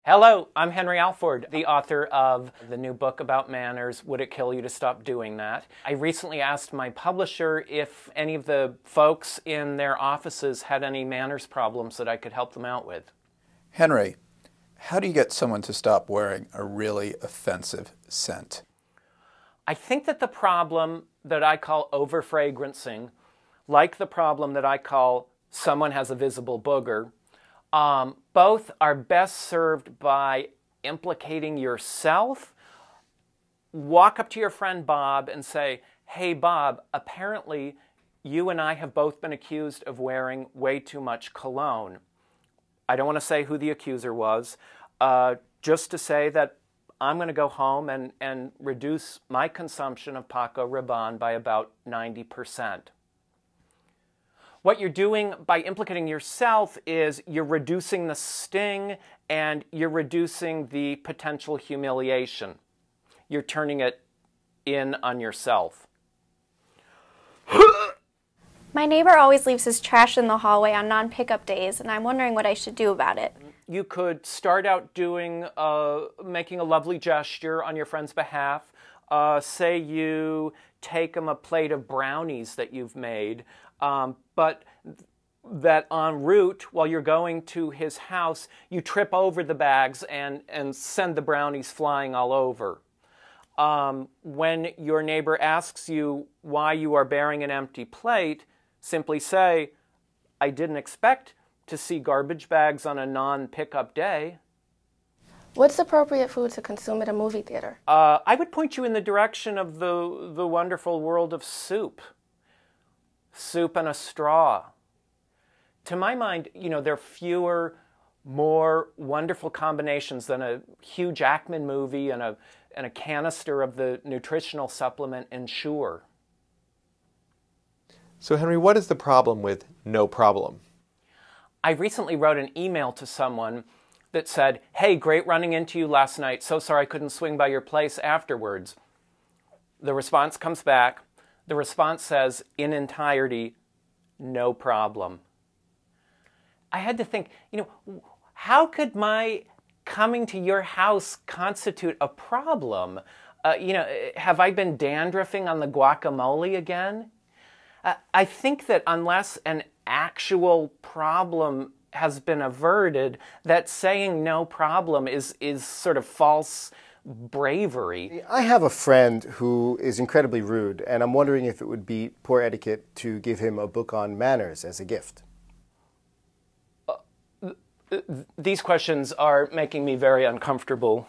Hello, I'm Henry Alford, the author of the new book about manners, Would It Kill You to Stop Doing That? I recently asked my publisher if any of the folks in their offices had any manners problems that I could help them out with. Henry, how do you get someone to stop wearing a really offensive scent? I think that the problem that I call overfragrancing, like the problem that I call someone has a visible booger, both are best served by implicating yourself. Walk up to your friend Bob and say, "Hey Bob, apparently you and I have both been accused of wearing way too much cologne." I don't want to say who the accuser was, just to say that I'm going to go home and reduce my consumption of Paco Rabanne by about 90%. What you're doing by implicating yourself is you're reducing the sting and you're reducing the potential humiliation. You're turning it in on yourself. My neighbor always leaves his trash in the hallway on non-pickup days, and I'm wondering what I should do about it. You could start out doing, making a lovely gesture on your friend's behalf. Say you take him a plate of brownies that you've made, but that en route, while you're going to his house, you trip over the bags and send the brownies flying all over. When your neighbor asks you why you are bearing an empty plate, simply say, "I didn't expect to see garbage bags on a non-pickup day." What's appropriate food to consume at a movie theater? I would point you in the direction of the wonderful world of soup. Soup and a straw. To my mind, there are fewer, more wonderful combinations than a Hugh Jackman movie and a canister of the nutritional supplement Ensure. So Henry, what is the problem with no problem? I recently wrote an email to someone that said, "Hey, great running into you last night. So sorry I couldn't swing by your place afterwards." The response comes back. The response says, in entirety, "No problem." I had to think, how could my coming to your house constitute a problem? Have I been dandruffing on the guacamole again? I think that unless an actual problem has been averted, that saying no problem is sort of false bravery. I have a friend who is incredibly rude, and I'm wondering if it would be poor etiquette to give him a book on manners as a gift. These questions are making me very uncomfortable.